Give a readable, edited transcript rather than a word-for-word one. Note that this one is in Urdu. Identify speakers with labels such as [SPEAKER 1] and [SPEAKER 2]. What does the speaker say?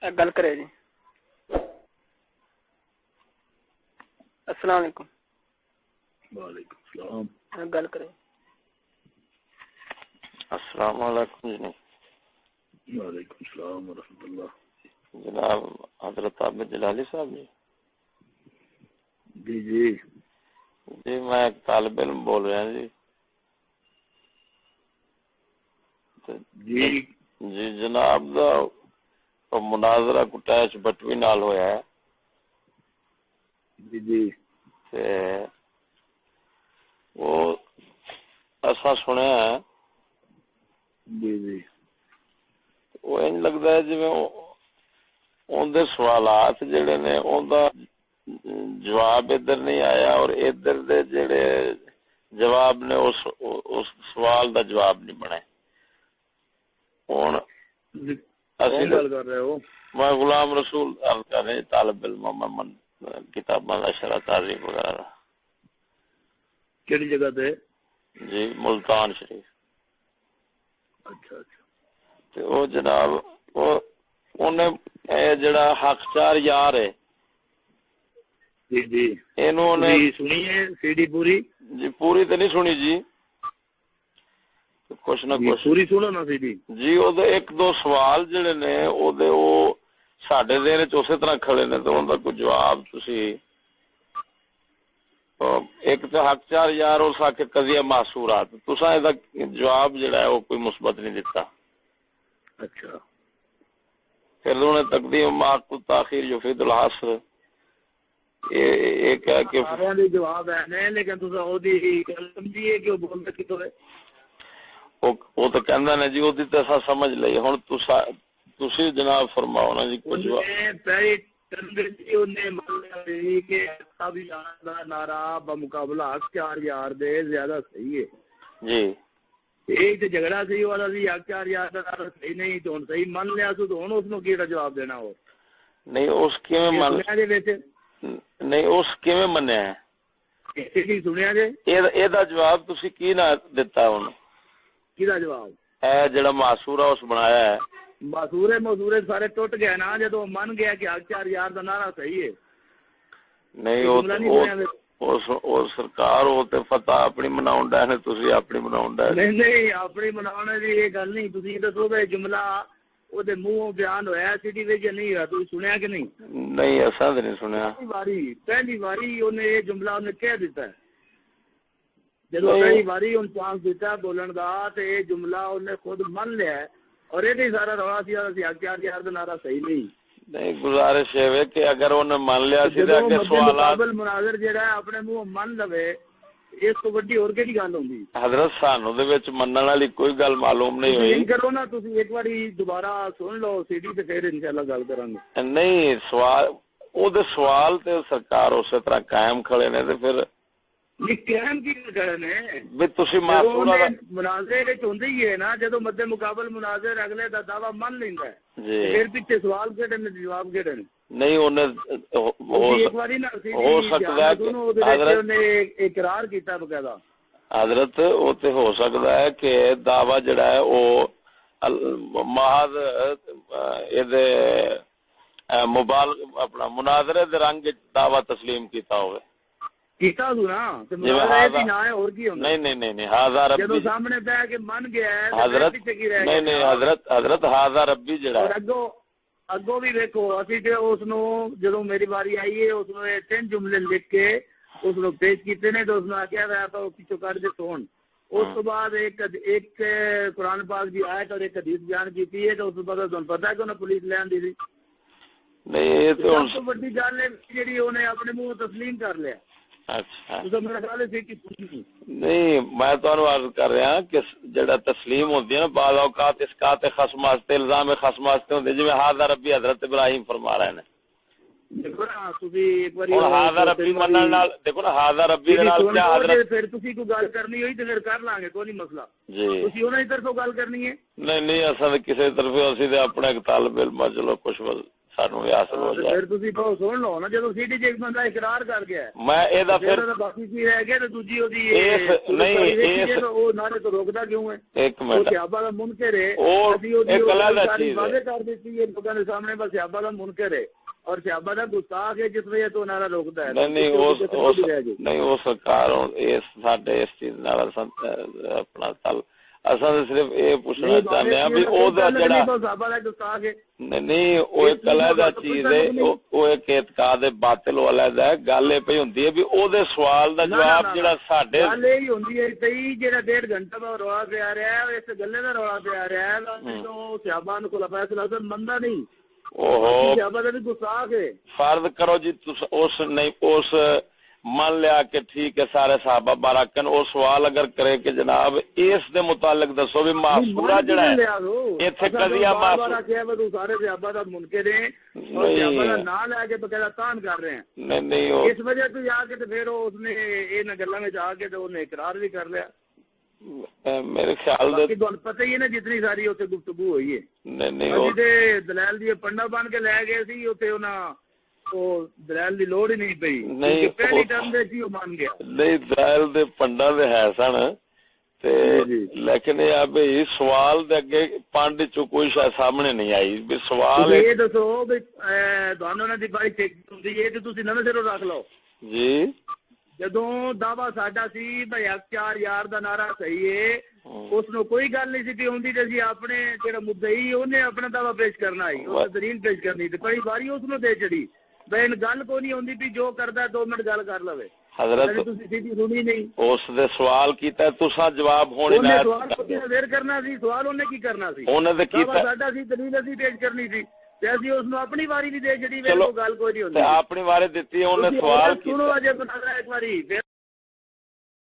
[SPEAKER 1] گل کرے جی. السلام علیکم.
[SPEAKER 2] وعلیکم السلام.
[SPEAKER 1] گل کرے.
[SPEAKER 3] السلام علیکم جی.
[SPEAKER 2] وعلیکم السلام ورحمۃ اللہ.
[SPEAKER 3] جناب حضرت عابد جلالی صاحب جی.
[SPEAKER 2] جی جی
[SPEAKER 3] جی میں ایک طالب علم بول رہا ہوں جی.
[SPEAKER 2] جی
[SPEAKER 3] جی جناب دا مناظرہ کٹیچ بٹوی نال ہویا ہے.
[SPEAKER 2] جی جی
[SPEAKER 3] تے وہ ایسا سنیا ہے
[SPEAKER 2] جی جی
[SPEAKER 3] وہ انج لگتا ہے جی اندر سوالات جڑے نے اوندا جواب ادھر نہیں آیا اور ادھر دے جڑے جواب نے اس سوال دا جواب نہیں بنے. ہن
[SPEAKER 2] کون گل کر رہے ہو؟
[SPEAKER 3] میں غلام رسول کر رہے طالب علم میں کتاباں دا شرح تعظیم وغیرہ.
[SPEAKER 2] کیڑی جگہ تے؟
[SPEAKER 3] جی ملتان شریف.
[SPEAKER 2] اچھا اچھا.
[SPEAKER 3] تے او جناب اونے جڑا حق چار یار ہے
[SPEAKER 2] جی جی
[SPEAKER 3] انہوں نے
[SPEAKER 2] سنی ہے سی ڈی پوری؟
[SPEAKER 3] جی پوری تے نہیں سنی جی. کچھ نہ کچھ
[SPEAKER 2] پوری سنو نا سی ڈی.
[SPEAKER 3] جی او دے ایک دو سوال جڑے نے او دے او ساڈے ذہن وچ اسی طرح کھڑے نے تے اوندا کوئی جواب تسی ایک تے حق چار یار اور ساکے قضیہ محصورات تساں دا جواب جڑا ہے وہ کوئی مثبت نہیں دیتا.
[SPEAKER 2] اچھا.
[SPEAKER 3] پھر انہوں نے تقدیم معقول تاخیر یفید الحصر ایک ہے کہ
[SPEAKER 2] سارے دے جواب ہے لیکن تساں او دی گل سمجھیے کہ او بولدا کتوں ہے.
[SPEAKER 3] وہ تو کہندا نے جی او دی تے اساں سمجھ لئی. ہن تسی جناب فرماؤ نا جی کچھ
[SPEAKER 2] پہلی انہیں مانیا کہ سب دا نعرہ بمقابلہ حق چار یار دے زیادہ صحیح ہے.
[SPEAKER 3] جی
[SPEAKER 2] ایک تے جھگڑا سی والا سی حق چار یار دا نعرہ صحیح نہیں تو ہن صحیح مان لیا سو تو ہن اس نو کیڑا جواب دینا ہو
[SPEAKER 3] نہیں اس کیویں مان نہیں اس کیویں منیا ہے
[SPEAKER 2] کی سنیا جے
[SPEAKER 3] اے دا جواب تسی کی نہ دتا ہن
[SPEAKER 2] کیدا جواب
[SPEAKER 3] اے جڑا معصورہ اس بنایا ہے
[SPEAKER 2] مزورے سارے ٹوٹ گئے نا جدو من گیا کہ حق چار یار دا نعرہ صحیح ہے.
[SPEAKER 3] نہیں او سرکار او تے فتح اپنی مناون ڈے نے تسی اپنی مناون ڈے.
[SPEAKER 2] نہیں اپنی مناونے دی یہ گل نہیں. تسی دسو بے جملہ او دے منہوں بیان ہویا سی ڈی وچ نہیں ہوا تسی سنیا کہ نہیں؟
[SPEAKER 3] نہیں اساں تے نہیں سنیا.
[SPEAKER 2] پہلی واری اونے یہ جملہ اونے کہہ دیتا ہے. جدو پہلی واری ان چانس دیتا ہے بولن دا تے یہ جملہ اونے خود من لیا ہے اور یہ سارا رولا سی حق چار یار دا نعرہ صحیح نہیں.
[SPEAKER 3] گزارش ہے کہ اگر انہیں مان لیا سی تے اگے سوالات
[SPEAKER 2] مناظر جڑا ہے اپنے منہ من لوے اس کو بڑی اور کیڑی گل ہوندی.
[SPEAKER 3] حضرت سانو دے وچ منن والی کوئی گل معلوم نہیں ہوئی.
[SPEAKER 2] کرو نا تسی ایک باری دوبارہ سن لو سی ڈی تے پھر انشاءاللہ گل کران گے.
[SPEAKER 3] نہیں سوال او دے سوال تے سرکار اسی طرح قائم کھڑے نے تے پھر
[SPEAKER 2] قائم کی کرے نے
[SPEAKER 3] بھی تسی معصورہ
[SPEAKER 2] مناظرے وچ ہوندی ہے نا جدو مد مقابل مناظر اگلے دا دعوی من لیندا ہے
[SPEAKER 3] جی
[SPEAKER 2] پھر پیچھے سوال کیڑے نے جواب کیڑے نے.
[SPEAKER 3] نہیں انہیں ہو سکتا ہے کہ حضرت
[SPEAKER 2] نے اقرار کیتا باقاعدہ
[SPEAKER 3] حضرت وہ تے ہو سکتا ہے کہ دعویٰ جڑا ہے وہ محض مبالغ اپنا مناظرے دے رنگ دعویٰ تسلیم کیتا ہوئے
[SPEAKER 2] کیتا تو نا تے مناظرے دی نہ ہے اور کی ہوندا.
[SPEAKER 3] نہیں ہاذا ربی
[SPEAKER 2] جدوں سامنے بیٹھ کے من گیا ہے
[SPEAKER 3] حضرت نہیں حضرت ہاذا ربی جڑا ہے
[SPEAKER 2] اگوں بھی دیکھو اسی تے اس نو جدوں میری باری آئی ہے اس نو تین جملے لکھ کے اس نو پیش کیتے نے تو اس نے آکھیا ہے تو پیچھے کر دے سون. اس تو بعد ایک قرآن پاک دی آیت اور ایک حدیث بیان کیتی ہے تو اس بعد تمہیں پتہ ہے کہ انہیں پولیس لے آندی تھی.
[SPEAKER 3] نہیں یہ تو
[SPEAKER 2] سب تو بڑی گل ہے جڑی انہیں اپنے منہ تسلیم کر لیا.
[SPEAKER 3] اچھا
[SPEAKER 2] میرا خیال ہے
[SPEAKER 3] نہیں میں تو عرض کر رہا کہ جڑا تسلیم ہوتی ہے نا بعض اوقات اسقاط خصم واسطے الزام خصم واسطے ہوندے جویں ہاذا ربی حضرت ابراہیم فرما رہے ہیں.
[SPEAKER 2] دیکھو نا تسی ایک باری
[SPEAKER 3] ہاذا ربی منن نال دیکھو نا ہاذا ربی دے نال کیا حضرت
[SPEAKER 2] پھر تسی کوئی گل کرنی ہوئی تے پھر کر لیں گے کوئی نہیں مسئلہ.
[SPEAKER 3] جی
[SPEAKER 2] تسی انہاں دی طرفوں گل کرنی ہے.
[SPEAKER 3] نہیں اساں کسی طرف اسی تے اپنا ایک طالب علم چلو کچھ ਸਾਨੂੰ ਵੀ ਹਾਸਲ ਹੋ ਜਾਏ।
[SPEAKER 2] ਫਿਰ ਤੁਸੀਂ ਬਹੁਤ ਸੁਣ ਲਓ ਨਾ, ਜਦੋਂ ਸਿਟੀ 'ਚ ਇੱਕ ਬੰਦਾ ਇਕਰਾਰ ਕਰ ਗਿਆ
[SPEAKER 3] ਮੈਂ ਇਹਦਾ ਫਿਰ
[SPEAKER 2] ਬਾਕੀ ਕੀ ਰਹਿ ਗਿਆ, ਤੇ ਦੂਜੀ ਉਹਦੀ
[SPEAKER 3] ਨਹੀਂ
[SPEAKER 2] ਉਹ ਨਾਰੇ ਤੋਂ ਰੋਕਦਾ ਕਿਉਂ ਹੈ?
[SPEAKER 3] ਇੱਕ ਮਿੰਟ,
[SPEAKER 2] ਸਿਆਬਾ ਦਾ ਮੁਨਕਰ ਹੈ,
[SPEAKER 3] ਉਹ ਇੱਕ ਅਲੱਗ ਚੀਜ਼ ਹੈ।
[SPEAKER 2] ਕਰ ਦਿੱਤੀ ਹੈ ਲੋਕਾਂ ਦੇ ਸਾਹਮਣੇ, ਬਸ ਸਿਆਬਾ ਦਾ ਮੁਨਕਰ ਹੈ اور ਸਿਆਬਾ ਦਾ ਗੁਸਤਾਖ ਹੈ ਜਿਸ ਵਜ੍ਹਾ ਤੋਂ ਨਾਰਾ ਰੋਕਦਾ ਹੈ।
[SPEAKER 3] ਨਹੀਂ ਉਹ ਸਰਕਾਰ ਇਸ ਸਾਡੇ ਇਸ ਚੀਜ਼ ਨਾਲ ਆਪਣਾ ਚੱਲ ਅਸਾਂ ਸਿਰਫ ਇਹ ਪੁੱਛਣਾ ਚਾਹੁੰਦੇ ਹਾਂ ਵੀ ਉਹਦਾ ਜਿਹੜਾ ਨਹੀਂ ਉਹ ਇੱਕ ਅਲੱਗਾ ਚੀਜ਼ ਹੈ, ਉਹ ਇੱਕ ਇਤਕਾਦ ਬਾਤਿਲ ਅਲੱਗਾ ਹੈ। ਗੱਲ ਇਹ ਪਈ ਹੁੰਦੀ ਹੈ ਵੀ ਉਹਦੇ ਸਵਾਲ ਦਾ ਜਵਾਬ ਜਿਹੜਾ ਸਾਡੇ
[SPEAKER 2] ਗੱਲ ਇਹ ਹੁੰਦੀ ਹੈ ਪਈ ਜਿਹੜਾ 1.5 ਘੰਟਾ ਦਾ ਰੌਲਾ ਪਿਆ ਰਿਹਾ, ਇਸ ਗੱਲੇ ਦਾ ਰੌਲਾ ਪਿਆ ਰਿਹਾ, ਜਦੋਂ ਸਿਆਬਾ ਨੂੰ ਕੋਲ ਫੈਸਲਾ ਮੰਨਦਾ ਨਹੀਂ।
[SPEAKER 3] فرض کرو جی اس نہیں اس مان لیا کہ ٹھیک ہے سارے صحابہ بارکن اور سوال اگر کرے کہ جناب اس دے متعلق دسو بھی معصورہ جڑا ہے ایتھے قضیہ معصورہ
[SPEAKER 2] سارے صحابہ دا منکر ہیں اور صحابہ دا نام لے کے بقاعدہ تان کر رہے ہیں،
[SPEAKER 3] نہیں
[SPEAKER 2] اس وجہ تو آ کے پھر اس نے ان گلاں وچ آ کے تو انہیں اقرار بھی کر لیا۔
[SPEAKER 3] میرے خیال
[SPEAKER 2] پتہ ہی ہے نا جتنی ساری اتنے گفتگو ہوئی ہے، دلائل دی پنڈا بن کے لے گئے سی اتنے دلائل دی لوڑ ہی نہیں پئی، پہلی ٹرم دے سی مان گیا۔
[SPEAKER 3] نہیں دلائل دے پنڈا دے ہے سن لیکن یہ بھائی سوال دے اگے پنڈ چ کوئی شاید سامنے نہیں آئی بھی سوال
[SPEAKER 2] یہ دسو بھی تھانوں دی بڑی ٹھیک ہوندی ہے تے تسی نویں سروں رکھ لو
[SPEAKER 3] جی۔
[SPEAKER 2] جدوں دعویٰ ساڈا سی بھائی اختیار یار دا نعرہ صحیح ہے، اس نو کوئی گل نہیں سی ہوندی تے اسی اپنے جڑا مدعی اونے اپنا دعویٰ پیش کرنا ہے، اس دلیل پیش کرنی تے بڑی باری اس نو دے چڑی بین گل کوئی نہیں ہوندی بھی جو کردا 2 منٹ گل کر لوے۔
[SPEAKER 3] حضرت
[SPEAKER 2] تسی سیدھی سنی نہیں،
[SPEAKER 3] اس دے سوال کیتا تساں جواب ہونے نہ
[SPEAKER 2] سوال دیر کرنا سی، سوال اونے کی کرنا سی،
[SPEAKER 3] اونے تے کیتا
[SPEAKER 2] ساڈا سی دلیل اسی پیش کرنی سی تے اسی اس نو اپنی واری بھی دے چڑی، ویکھو گل کوئی نہیں ہوندی،
[SPEAKER 3] اپنی واری دتی اونے سوال
[SPEAKER 2] سنو اجے بنا ایک واری